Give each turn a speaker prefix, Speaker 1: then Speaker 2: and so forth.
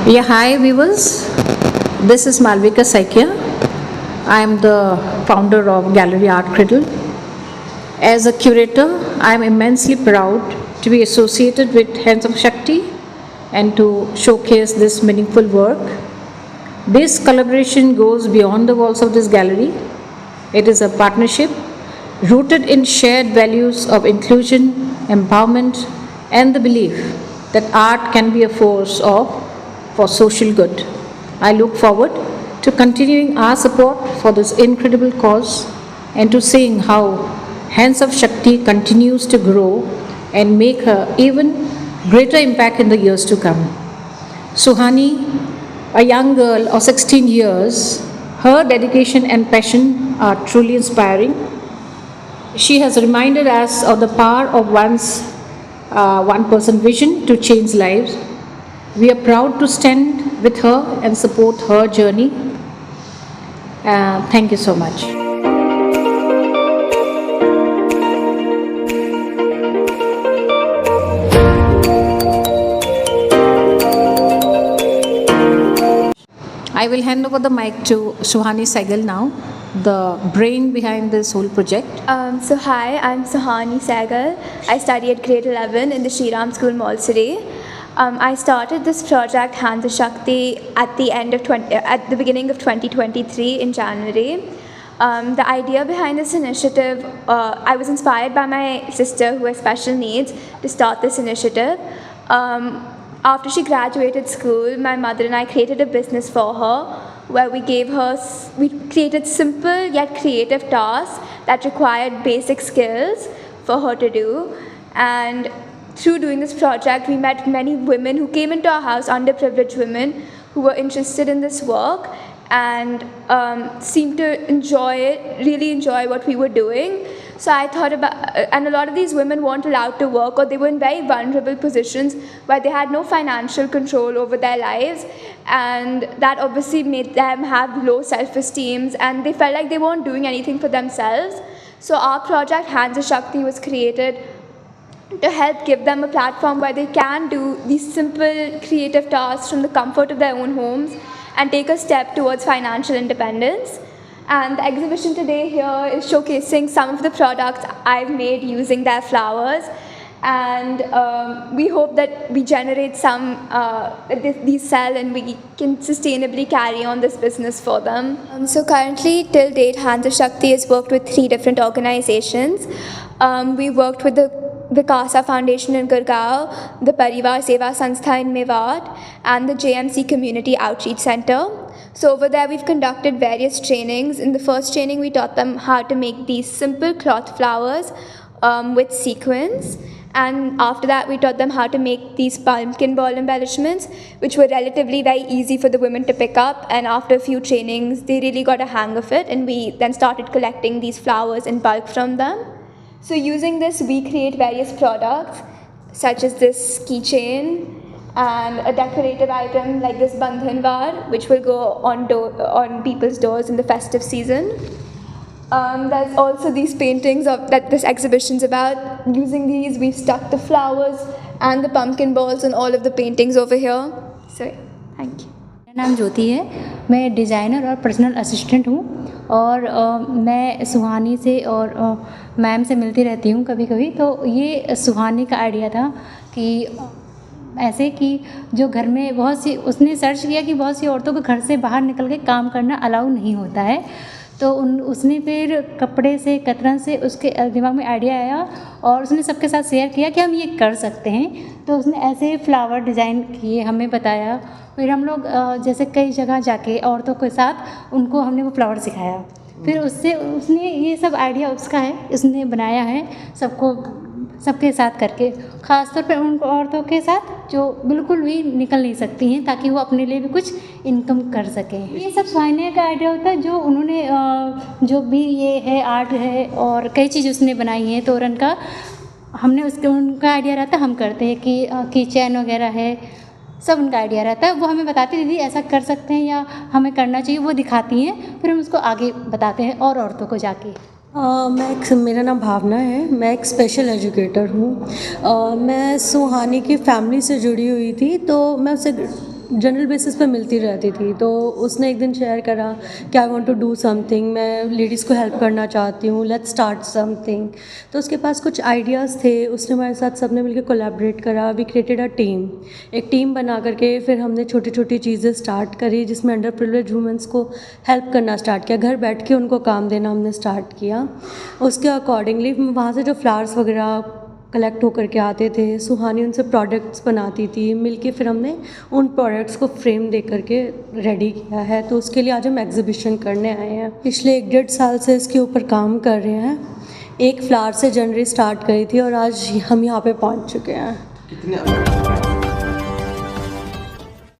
Speaker 1: Yeah, hi viewers. This is Malvika Saikia. I am the founder of Gallery Art Cradle. As a curator, I am immensely proud to be associated with Hands of Shakti and to showcase this meaningful work. This collaboration goes beyond the walls of this gallery. It is a partnership rooted in shared values of inclusion, empowerment, and the belief that art can be a force for social good. I look forward to continuing our support for this incredible cause and to seeing how Hands of Shakti continues to grow and make an even greater impact in the years to come. Suhani, a young girl of 16 years, her dedication and passion are truly inspiring. She has reminded us of the power of one person vision to change lives. We are proud to stand with her and support her journey. Thank you so much. I will hand over the mic to Suhani Saigal now, the brain behind this whole project.
Speaker 2: Hi, I'm Suhani Saigal. I study at grade 11 in the Shri Ram School, Malsare. I started this project Hands of Shakti at the beginning of 2023 in January. The idea behind this initiative, I was inspired by my sister who has special needs to start this initiative. After she graduated school, my mother and I created a business for her where we created simple yet creative tasks that required basic skills for her to do. And through doing this project, we met many women who came into our house, underprivileged women who were interested in this work and seemed to really enjoy what we were doing. So I thought and a lot of these women weren't allowed to work, or they were in very vulnerable positions where they had no financial control over their lives, and that obviously made them have low self-esteem, and they felt like they weren't doing anything for themselves. So our project Hands of Shakti was created to help give them a platform where they can do these simple creative tasks from the comfort of their own homes and take a step towards financial independence. And the exhibition today here is showcasing some of the products I've made using their flowers, and we hope that we generate some, these sell and we can sustainably carry on this business for them. So currently, till date, Hands of Shakti has worked with 3 different organizations. We worked with the Vikasa Foundation in Gurgaon, the Parivar Seva Sanstha in Mewat, and the JMC Community Outreach Center. So over there, we've conducted various trainings. In the first training, we taught them how to make these simple cloth flowers with sequins. And after that, we taught them how to make these pumpkin ball embellishments, which were relatively very easy for the women to pick up. And after a few trainings, they really got a hang of it. And we then started collecting these flowers in bulk from them. So using this, we create various products, such as this keychain, and a decorative item like this bandhanwar, which will go on people's doors in the festive season. There's also these paintings that this exhibition's about. Using these, we've stuck the flowers and the pumpkin balls on all of the paintings over here. So, thank you.
Speaker 3: मेरा नाम ज्योति है, मैं designer और personal assistant हूँ और मैं सुहानी से और मैम से मिलती रहती हूँ कभी कभी। तो ये सुहानी का आइडिया था कि ऐसे कि जो घर में उसने सर्च किया कि बहुत सी औरतों को घर से बाहर निकल के काम करना अलाउ नहीं होता है, तो उसने फिर कपड़े से कतरन से उसके दिमाग में आइडिया आया और उसने सबके साथ शेयर किया कि हम ये कर सकते हैं। तो उसने ऐसे फ्लावर डिज़ाइन किए, हमें बताया, फिर हम लोग जैसे कई जगह जाके औरतों के साथ उनको हमने वो फ्लावर सिखाया। फिर उसने ये सब आइडिया उसका है, उसने बनाया है सबके साथ करके, ख़ासतौर पर उन औरतों के साथ जो बिल्कुल भी निकल नहीं सकती हैं, ताकि वो अपने लिए भी कुछ इनकम कर सकें। ये सब सुहानी का आइडिया होता है, जो उन्होंने जो भी ये है आर्ट है और कई चीज़ उसने बनाई हैं, तो उनका हमने उनका आइडिया रहता है, हम करते हैं कि चैन वगैरह है, सब उनका आइडिया रहता है। वो हमें बताती दीदी ऐसा कर सकते हैं या हमें करना चाहिए, वो दिखाती हैं, फिर हम उसको आगे बताते हैं और औरतों को जाके।
Speaker 4: मेरा नाम भावना है, मैं एक स्पेशल एजुकेटर हूँ। मैं सुहानी की फैमिली से जुड़ी हुई थी, तो मैं उससे जनरल बेसिस पे मिलती रहती थी। तो उसने एक दिन शेयर करा कि I want to do something, मैं लेडीज़ को हेल्प करना चाहती हूँ, लेट्स स्टार्ट समथिंग। तो उसके पास कुछ आइडियाज़ थे, उसने हमारे साथ सबने मिलकर कोलैबोरेट करा। वी क्रिएटेड अ टीम, एक टीम बना करके फिर हमने छोटी छोटी चीज़ें स्टार्ट करी जिसमें अंडर प्रिविलेज वुमेंस को हेल्प करना स्टार्ट किया, घर बैठ के उनको काम देना हमने स्टार्ट किया। उसके अकॉर्डिंगली वहाँ से जो फ्लावर्स वगैरह कलेक्ट होकर के आते थे, सुहानी उनसे प्रोडक्ट्स बनाती थी, मिलके फिर हमने उन प्रोडक्ट्स को फ्रेम दे करके रेडी किया है। तो उसके लिए आज हम एग्जीबिशन करने आए हैं। पिछले 1-1.5 साल से इसके ऊपर काम कर रहे हैं। एक फ्लावर से जर्नी स्टार्ट करी थी और आज हम यहाँ पे पहुँच चुके हैं।
Speaker 5: कितने